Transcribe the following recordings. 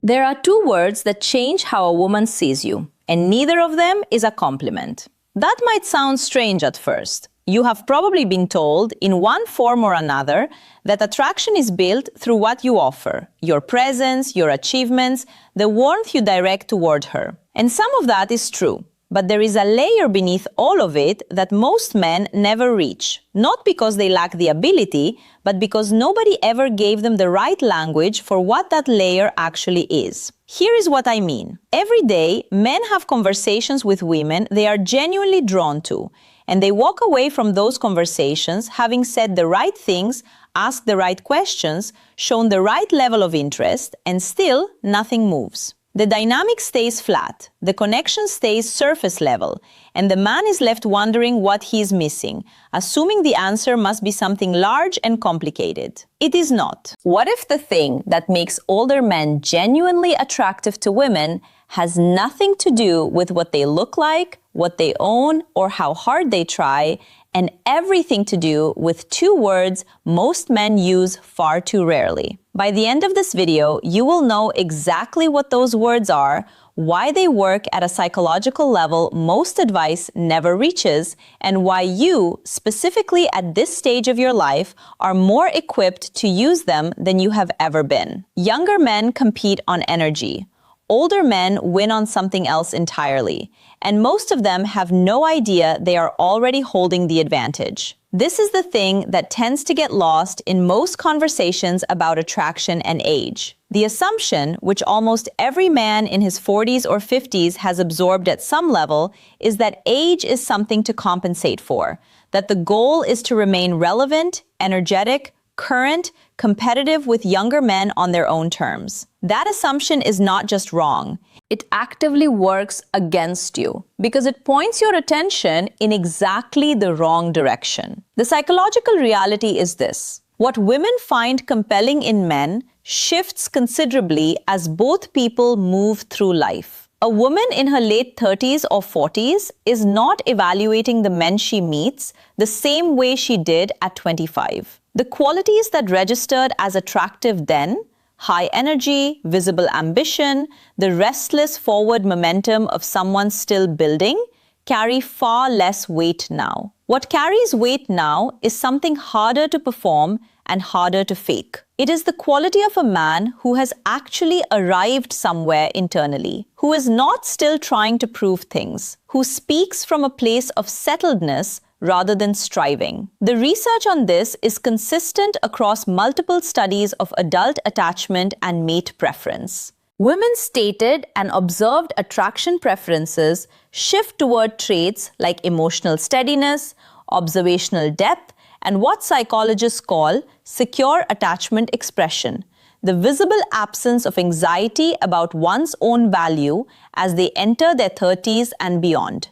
There are two words that change how a woman sees you, and neither of them is a compliment. That might sound strange at first. You have probably been told, in one form or another, that attraction is built through what you offer, your presence, your achievements, the warmth you direct toward her. And some of that is true. But there is a layer beneath all of it that most men never reach, not because they lack the ability, but because nobody ever gave them the right language for what that layer actually is. Here is what I mean. Every day, men have conversations with women they are genuinely drawn to, and they walk away from those conversations having said the right things, asked the right questions, shown the right level of interest, and still nothing moves. The dynamic stays flat, the connection stays surface level, and the man is left wondering what he is missing, assuming the answer must be something large and complicated. It is not. What if the thing that makes older men genuinely attractive to women has nothing to do with what they look like, what they own, or how hard they try, and everything to do with two words most men use far too rarely? By the end of this video, you will know exactly what those words are, why they work at a psychological level most advice never reaches, and why you, specifically at this stage of your life, are more equipped to use them than you have ever been. Younger men compete on energy. Older men win on something else entirely, and most of them have no idea they are already holding the advantage. This is the thing that tends to get lost in most conversations about attraction and age. The assumption, which almost every man in his 40s or 50s has absorbed at some level, is that age is something to compensate for, that the goal is to remain relevant, energetic, current, competitive with younger men on their own terms. That assumption is not just wrong. It actively works against you because it points your attention in exactly the wrong direction. The psychological reality is this: what women find compelling in men shifts considerably as both people move through life. A woman in her late 30s or 40s is not evaluating the men she meets the same way she did at 25. The qualities that registered as attractive then, high energy, visible ambition, the restless forward momentum of someone still building, carry far less weight now. What carries weight now is something harder to perform and harder to fake. It is the quality of a man who has actually arrived somewhere internally, who is not still trying to prove things, who speaks from a place of settledness rather than striving. The research on this is consistent across multiple studies of adult attachment and mate preference. Women's stated and observed attraction preferences shift toward traits like emotional steadiness, observational depth, and what psychologists call secure attachment expression, the visible absence of anxiety about one's own value as they enter their 30s and beyond.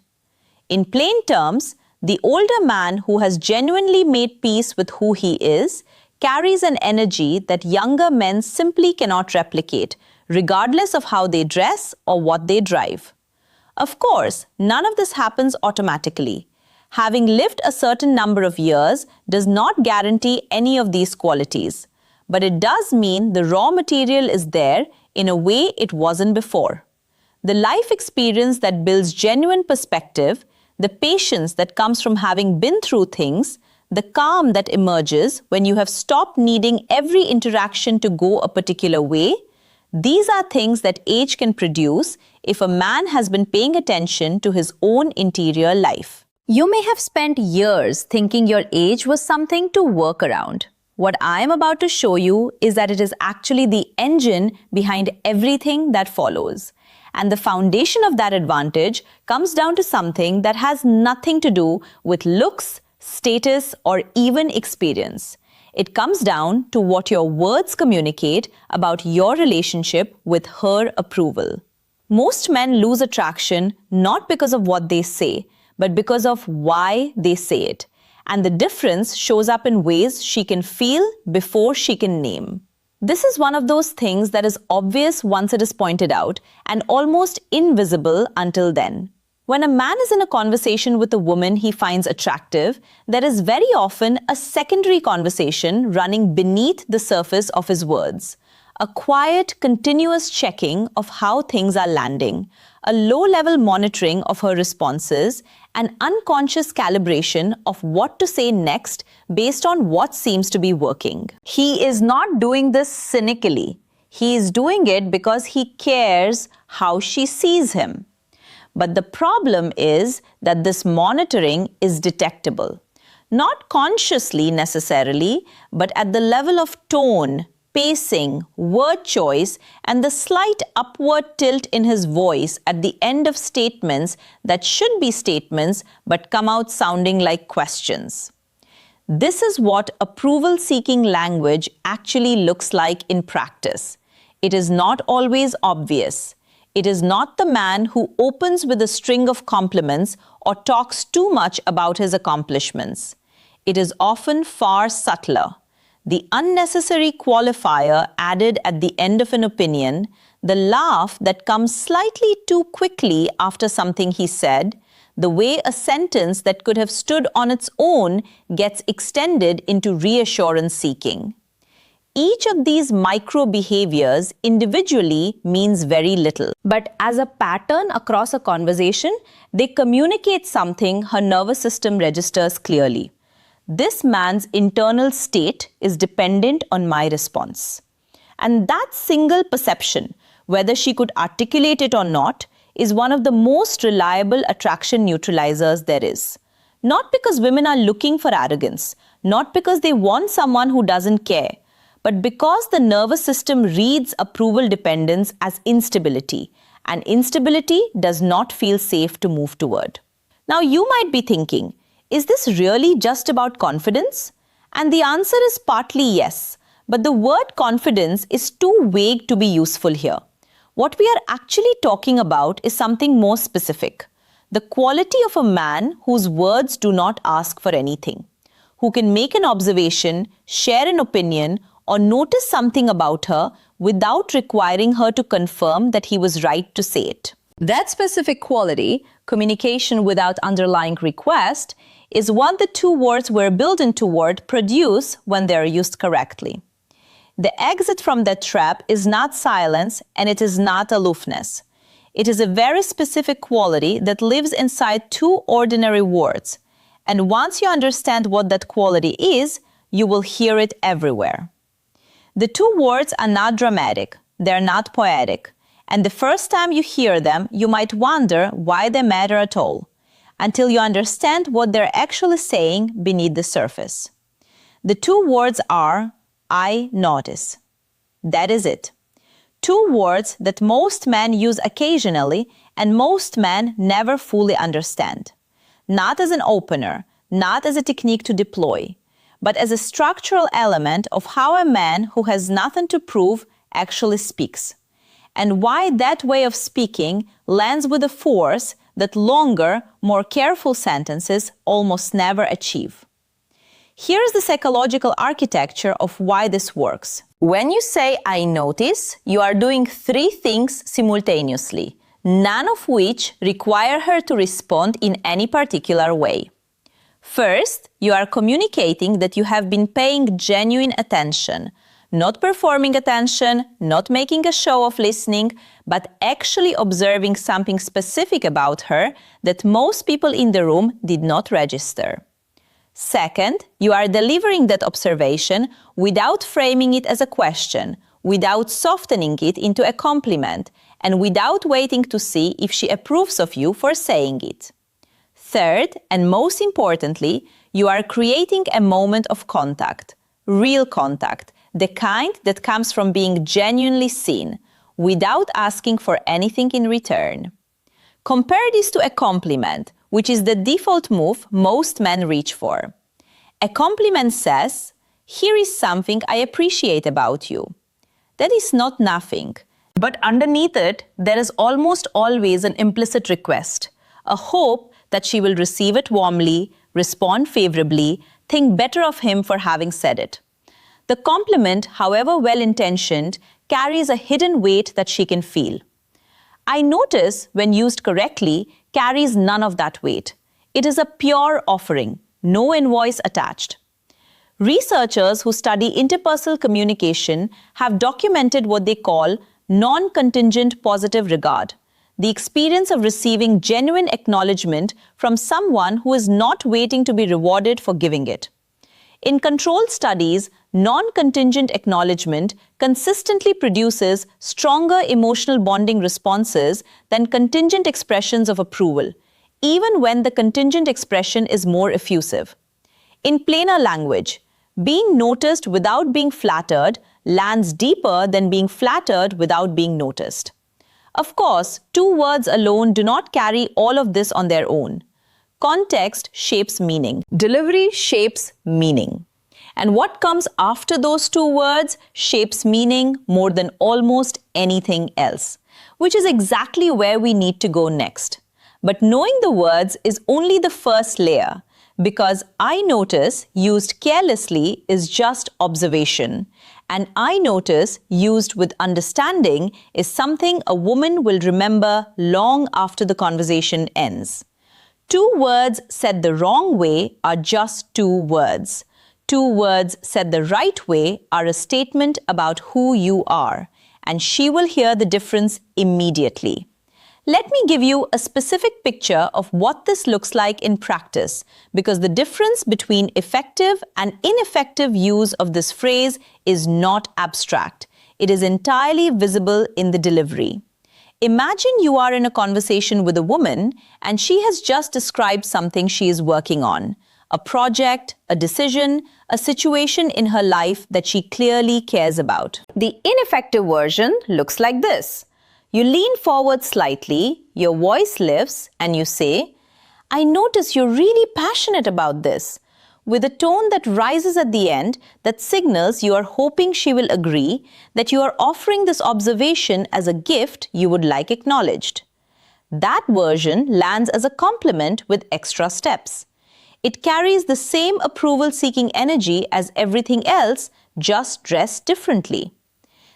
In plain terms, the older man who has genuinely made peace with who he is carries an energy that younger men simply cannot replicate, regardless of how they dress or what they drive. Of course, none of this happens automatically. Having lived a certain number of years does not guarantee any of these qualities, but it does mean the raw material is there in a way it wasn't before. The life experience that builds genuine perspective, the patience that comes from having been through things, the calm that emerges when you have stopped needing every interaction to go a particular way, these are things that age can produce if a man has been paying attention to his own interior life. You may have spent years thinking your age was something to work around. What I am about to show you is that it is actually the engine behind everything that follows. And the foundation of that advantage comes down to something that has nothing to do with looks, status, or even experience. It comes down to what your words communicate about your relationship with her approval. Most men lose attraction not because of what they say, but because of why they say it. And the difference shows up in ways she can feel before she can name. This is one of those things that is obvious once it is pointed out and almost invisible until then. When a man is in a conversation with a woman he finds attractive, there is very often a secondary conversation running beneath the surface of his words. A quiet, continuous checking of how things are landing, a low-level monitoring of her responses, an unconscious calibration of what to say next based on what seems to be working. He is not doing this cynically. He is doing it because he cares how she sees him. But the problem is that this monitoring is detectable. Not consciously necessarily, but at the level of tone, pacing, word choice, and the slight upward tilt in his voice at the end of statements that should be statements but come out sounding like questions. This is what approval-seeking language actually looks like in practice. It is not always obvious. It is not the man who opens with a string of compliments or talks too much about his accomplishments. It is often far subtler. The unnecessary qualifier added at the end of an opinion, the laugh that comes slightly too quickly after something he said, the way a sentence that could have stood on its own gets extended into reassurance seeking. Each of these micro behaviors individually means very little, but as a pattern across a conversation, they communicate something her nervous system registers clearly. This man's internal state is dependent on my response. And that single perception, whether she could articulate it or not, is one of the most reliable attraction neutralizers there is. Not because women are looking for arrogance, not because they want someone who doesn't care, but because the nervous system reads approval dependence as instability, and instability does not feel safe to move toward. Now you might be thinking, is this really just about confidence? And the answer is partly yes, but the word confidence is too vague to be useful here. What we are actually talking about is something more specific. The quality of a man whose words do not ask for anything, who can make an observation, share an opinion, or notice something about her without requiring her to confirm that he was right to say it. That specific quality, communication without underlying request, is what the two words we're building toward produce when they're used correctly. The exit from that trap is not silence and it is not aloofness. It is a very specific quality that lives inside two ordinary words. And once you understand what that quality is, you will hear it everywhere. The two words are not dramatic, they're not poetic. And the first time you hear them, you might wonder why they matter at all, until you understand what they're actually saying beneath the surface. The two words are, I notice. That is it. Two words that most men use occasionally and most men never fully understand. Not as an opener, not as a technique to deploy, but as a structural element of how a man who has nothing to prove actually speaks. And why that way of speaking lands with a force that longer, more careful sentences almost never achieve. Here's the psychological architecture of why this works. When you say, I notice, you are doing three things simultaneously, none of which require her to respond in any particular way. First, you are communicating that you have been paying genuine attention, not performing attention, not making a show of listening, but actually observing something specific about her that most people in the room did not register. Second, you are delivering that observation without framing it as a question, without softening it into a compliment, and without waiting to see if she approves of you for saying it. Third, and most importantly, you are creating a moment of contact, real contact, the kind that comes from being genuinely seen, without asking for anything in return. Compare this to a compliment, which is the default move most men reach for. A compliment says, here is something I appreciate about you. That is not nothing, but underneath it, there is almost always an implicit request, a hope that she will receive it warmly, respond favorably, think better of him for having said it. The compliment, however well-intentioned, carries a hidden weight that she can feel. I notice, when used correctly, carries none of that weight. It is a pure offering, no invoice attached. Researchers who study interpersonal communication have documented what they call non-contingent positive regard, the experience of receiving genuine acknowledgement from someone who is not waiting to be rewarded for giving it. In controlled studies, non-contingent acknowledgement consistently produces stronger emotional bonding responses than contingent expressions of approval, even when the contingent expression is more effusive. In plainer language, being noticed without being flattered lands deeper than being flattered without being noticed. Of course, two words alone do not carry all of this on their own. Context shapes meaning. Delivery shapes meaning. And what comes after those two words shapes meaning more than almost anything else, which is exactly where we need to go next. But knowing the words is only the first layer, because I notice used carelessly is just observation, and I notice used with understanding is something a woman will remember long after the conversation ends. Two words said the wrong way are just two words. Two words said the right way are a statement about who you are, and she will hear the difference immediately. Let me give you a specific picture of what this looks like in practice, because the difference between effective and ineffective use of this phrase is not abstract. It is entirely visible in the delivery. Imagine you are in a conversation with a woman and she has just described something she is working on, a project, a decision, a situation in her life that she clearly cares about. The ineffective version looks like this. You lean forward slightly, your voice lifts, and you say, "I notice you're really passionate about this," with a tone that rises at the end that signals you are hoping she will agree that you are offering this observation as a gift you would like acknowledged. That version lands as a compliment with extra steps. It carries the same approval-seeking energy as everything else, just dressed differently.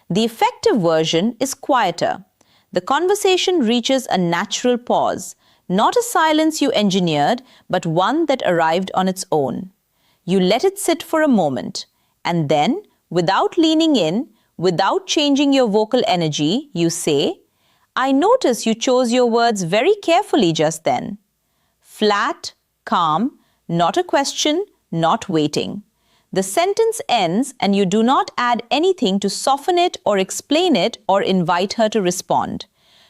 The effective version is quieter. The conversation reaches a natural pause, not a silence you engineered, but one that arrived on its own. You let it sit for a moment, and then, without leaning in, without changing your vocal energy, you say, "I notice you chose your words very carefully just then." Flat, calm, not a question, not waiting. The sentence ends and you do not add anything to soften it or explain it or invite her to respond.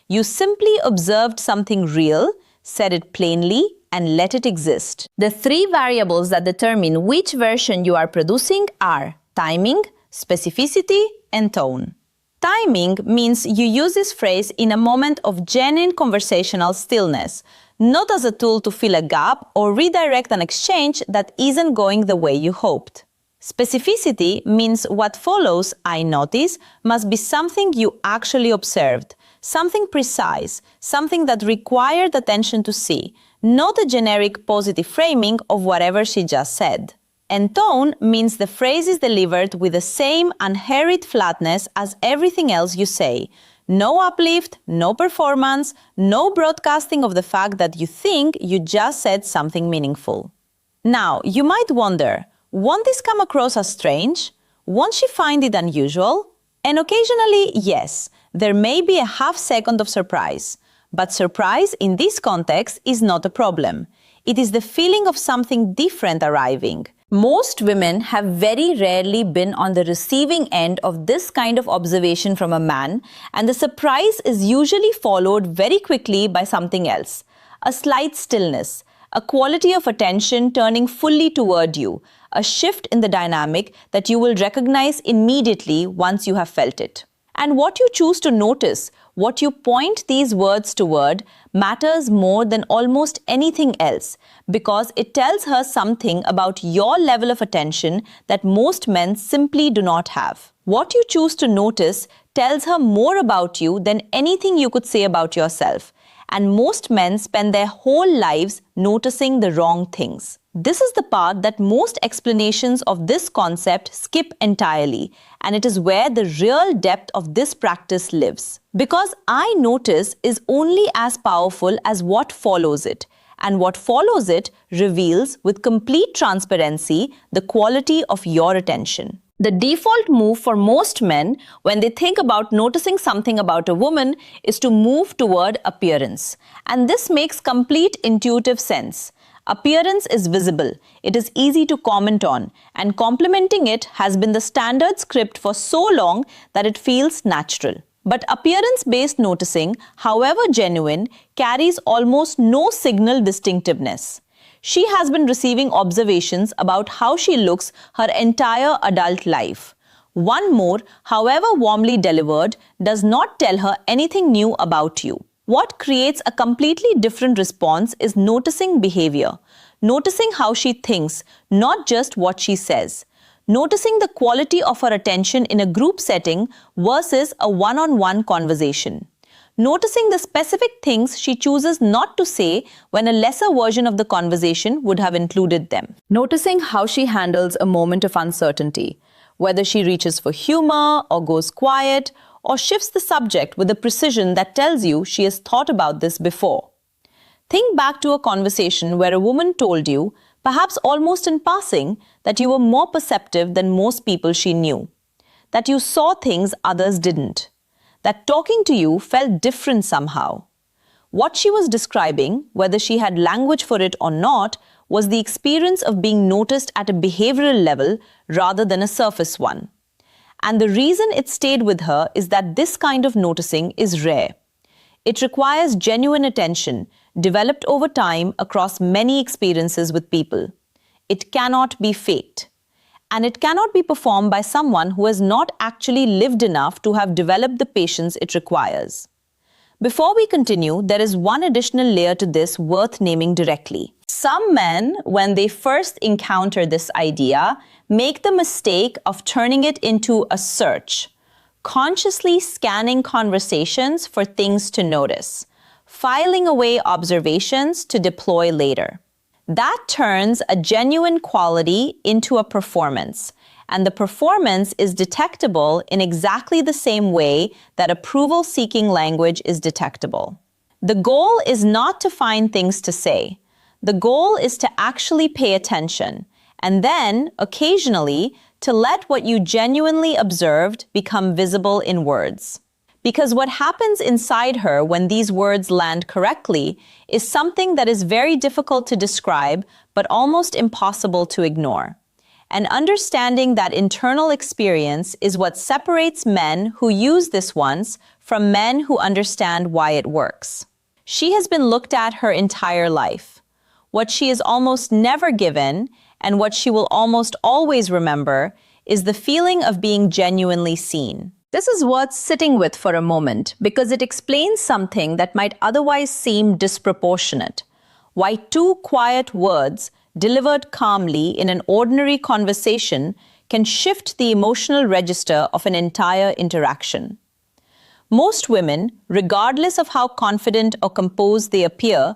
You simply observed something real, said it plainly, and let it exist. The three variables that determine which version you are producing are timing, specificity, and tone. Timing means you use this phrase in a moment of genuine conversational stillness, not as a tool to fill a gap or redirect an exchange that isn't going the way you hoped. Specificity means what follows, "I notice," must be something you actually observed, something precise, something that required attention to see, not a generic positive framing of whatever she just said. And tone means the phrase is delivered with the same unhurried flatness as everything else you say. No uplift, no performance, no broadcasting of the fact that you think you just said something meaningful. Now, you might wonder, won't this come across as strange? Won't she find it unusual? And occasionally, yes, there may be a half second of surprise. But surprise in this context is not a problem. It is the feeling of something different arriving. Most women have very rarely been on the receiving end of this kind of observation from a man, and the surprise is usually followed very quickly by something else. A slight stillness, a quality of attention turning fully toward you, a shift in the dynamic that you will recognize immediately once you have felt it. And what you choose to notice, what you point these words toward, matters more than almost anything else, because it tells her something about your level of attention that most men simply do not have. What you choose to notice tells her more about you than anything you could say about yourself. And most men spend their whole lives noticing the wrong things. This is the part that most explanations of this concept skip entirely, and it is where the real depth of this practice lives. Because "I notice" is only as powerful as what follows it, and what follows it reveals with complete transparency the quality of your attention. The default move for most men when they think about noticing something about a woman is to move toward appearance. And this makes complete intuitive sense. Appearance is visible, it is easy to comment on, and complimenting it has been the standard script for so long that it feels natural. But appearance-based noticing, however genuine, carries almost no signal distinctiveness. She has been receiving observations about how she looks her entire adult life. One more, however warmly delivered, does not tell her anything new about you. What creates a completely different response is noticing behavior, noticing how she thinks, not just what she says. Noticing the quality of her attention in a group setting versus a one-on-one conversation. Noticing the specific things she chooses not to say when a lesser version of the conversation would have included them. Noticing how she handles a moment of uncertainty, whether she reaches for humor or goes quiet or shifts the subject with a precision that tells you she has thought about this before. Think back to a conversation where a woman told you, perhaps almost in passing, that you were more perceptive than most people she knew, that you saw things others didn't, that talking to you felt different somehow. What she was describing, whether she had language for it or not, was the experience of being noticed at a behavioral level rather than a surface one. And the reason it stayed with her is that this kind of noticing is rare. It requires genuine attention, developed over time across many experiences with people. It cannot be faked. And it cannot be performed by someone who has not actually lived enough to have developed the patience it requires. Before we continue, there is one additional layer to this worth naming directly. Some men, when they first encounter this idea, make the mistake of turning it into a search, consciously scanning conversations for things to notice, filing away observations to deploy later. That turns a genuine quality into a performance, and the performance is detectable in exactly the same way that approval-seeking language is detectable. The goal is not to find things to say. The goal is to actually pay attention, and then, occasionally, to let what you genuinely observed become visible in words. Because what happens inside her when these words land correctly is something that is very difficult to describe, but almost impossible to ignore. And understanding that internal experience is what separates men who use this once from men who understand why it works. She has been looked at her entire life. What she is almost never given, and what she will almost always remember, is the feeling of being genuinely seen. This is worth sitting with for a moment because it explains something that might otherwise seem disproportionate. Why two quiet words, delivered calmly in an ordinary conversation, can shift the emotional register of an entire interaction. Most women, regardless of how confident or composed they appear,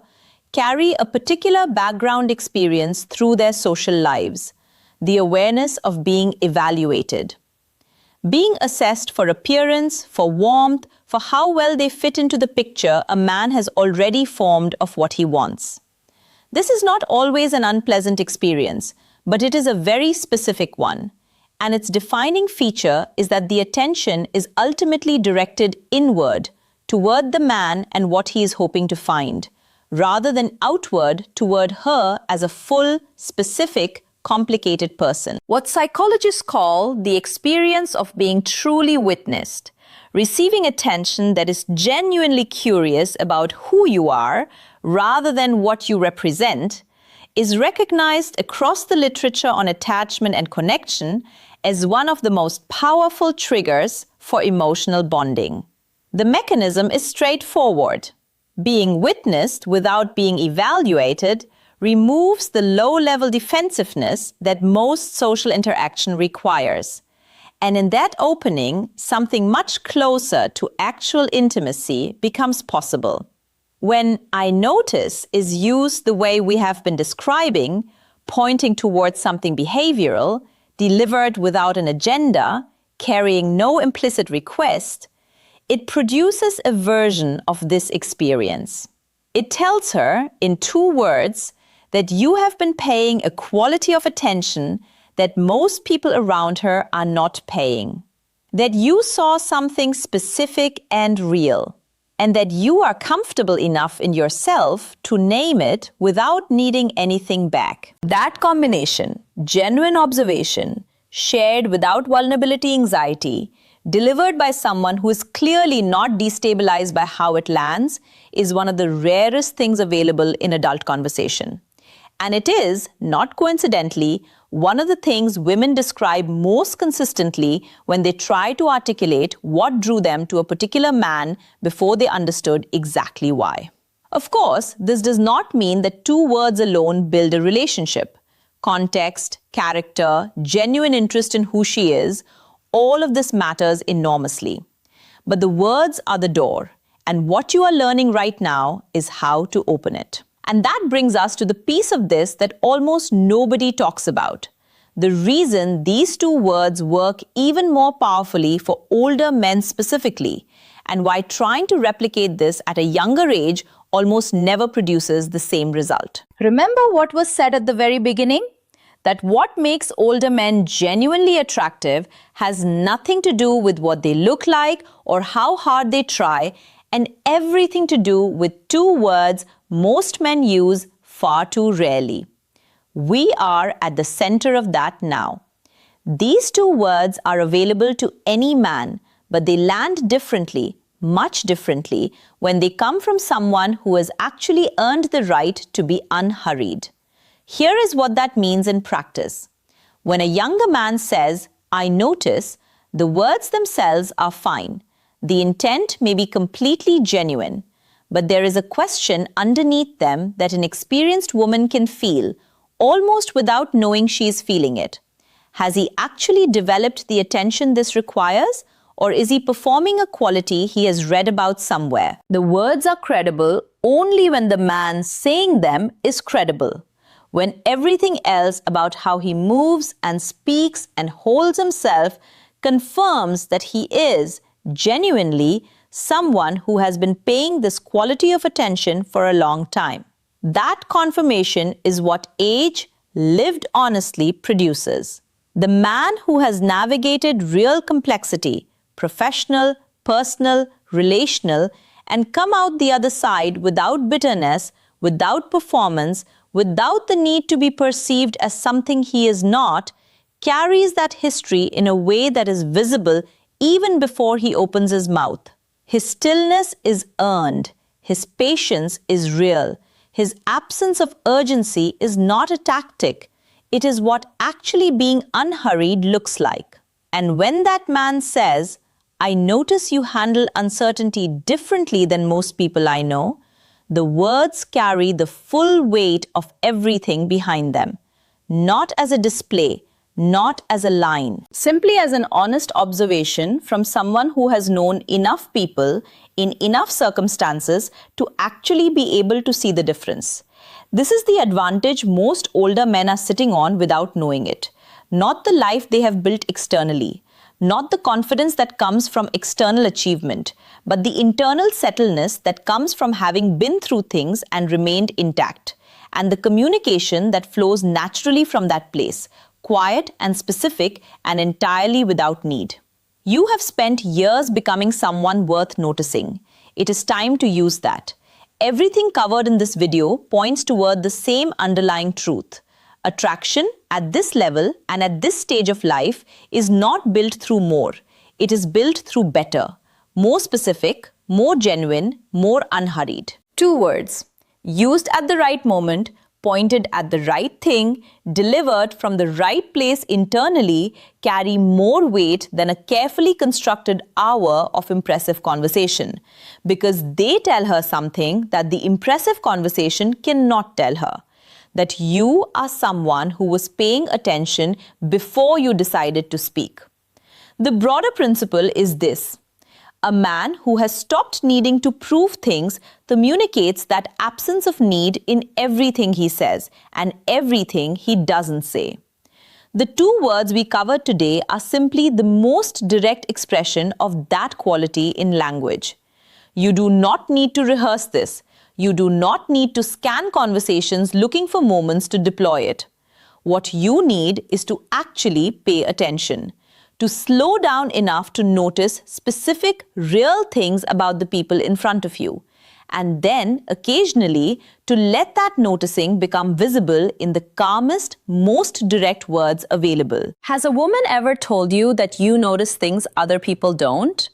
carry a particular background experience through their social lives, the awareness of being evaluated. Being assessed for appearance, for warmth, for how well they fit into the picture a man has already formed of what he wants. This is not always an unpleasant experience, but it is a very specific one. And its defining feature is that the attention is ultimately directed inward, toward the man and what he is hoping to find, rather than outward toward her as a full, specific, complicated person. What psychologists call the experience of being truly witnessed, receiving attention that is genuinely curious about who you are rather than what you represent, is recognized across the literature on attachment and connection as one of the most powerful triggers for emotional bonding. The mechanism is straightforward. Being witnessed without being evaluated removes the low-level defensiveness that most social interaction requires. And in that opening, something much closer to actual intimacy becomes possible. When "I notice" is used the way we have been describing, pointing towards something behavioral, delivered without an agenda, carrying no implicit request, it produces a version of this experience. It tells her, in 2 words, that you have been paying a quality of attention that most people around her are not paying. That you saw something specific and real, and that you are comfortable enough in yourself to name it without needing anything back. That combination, genuine observation, shared without vulnerability anxiety, delivered by someone who is clearly not destabilized by how it lands, is one of the rarest things available in adult conversation. And it is, not coincidentally, one of the things women describe most consistently when they try to articulate what drew them to a particular man before they understood exactly why. Of course, this does not mean that 2 words alone build a relationship. Context, character, genuine interest in who she is, all of this matters enormously. But the words are the door, and what you are learning right now is how to open it. And that brings us to the piece of this that almost nobody talks about. The reason these 2 words work even more powerfully for older men specifically, and why trying to replicate this at a younger age almost never produces the same result. Remember what was said at the very beginning? That what makes older men genuinely attractive has nothing to do with what they look like or how hard they try, and everything to do with 2 words most men use far too rarely. We are at the center of that now. These 2 words are available to any man, but they land differently, much differently, when they come from someone who has actually earned the right to be unhurried. Here is what that means in practice. When a younger man says, "I notice," the words themselves are fine. The intent may be completely genuine, but there is a question underneath them that an experienced woman can feel, almost without knowing she is feeling it. Has he actually developed the attention this requires, or is he performing a quality he has read about somewhere? The words are credible only when the man saying them is credible. When everything else about how he moves and speaks and holds himself confirms that he is, genuinely, someone who has been paying this quality of attention for a long time. That confirmation is what age, lived honestly, produces. The man who has navigated real complexity, professional, personal, relational, and come out the other side without bitterness, without performance, without the need to be perceived as something he is not, carries that history in a way that is visible even before he opens his mouth. His stillness is earned. His patience is real. His absence of urgency is not a tactic. It is what actually being unhurried looks like. And when that man says, "I notice you handle uncertainty differently than most people I know," the words carry the full weight of everything behind them. Not as a display, not as a line, simply as an honest observation from someone who has known enough people in enough circumstances to actually be able to see the difference. This is the advantage most older men are sitting on without knowing it. Not the life they have built externally, not the confidence that comes from external achievement, but the internal settledness that comes from having been through things and remained intact, and the communication that flows naturally from that place, quiet and specific and entirely without need. You have spent years becoming someone worth noticing. It is time to use that. Everything covered in this video points toward the same underlying truth. Attraction at this level and at this stage of life is not built through more. It is built through better, more specific, more genuine, more unhurried. 2 words, used at the right moment, pointed at the right thing, delivered from the right place internally, carry more weight than a carefully constructed hour of impressive conversation, because they tell her something that the impressive conversation cannot tell her. That you are someone who was paying attention before you decided to speak. The broader principle is this. A man who has stopped needing to prove things communicates that absence of need in everything he says and everything he doesn't say. The 2 words we covered today are simply the most direct expression of that quality in language. You do not need to rehearse this. You do not need to scan conversations looking for moments to deploy it. What you need is to actually pay attention, to slow down enough to notice specific, real things about the people in front of you, and then, occasionally, to let that noticing become visible in the calmest, most direct words available. Has a woman ever told you that you notice things other people don't?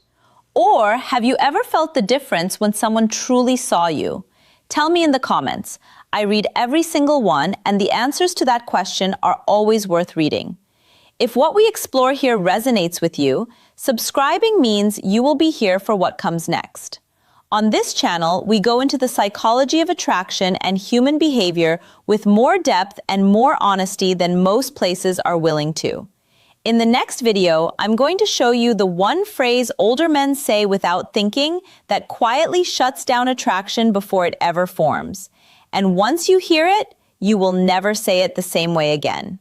Or have you ever felt the difference when someone truly saw you? Tell me in the comments. I read every single one, and the answers to that question are always worth reading. If what we explore here resonates with you, subscribing means you will be here for what comes next. On this channel, we go into the psychology of attraction and human behavior with more depth and more honesty than most places are willing to. In the next video, I'm going to show you the one phrase older men say without thinking that quietly shuts down attraction before it ever forms. And once you hear it, you will never say it the same way again.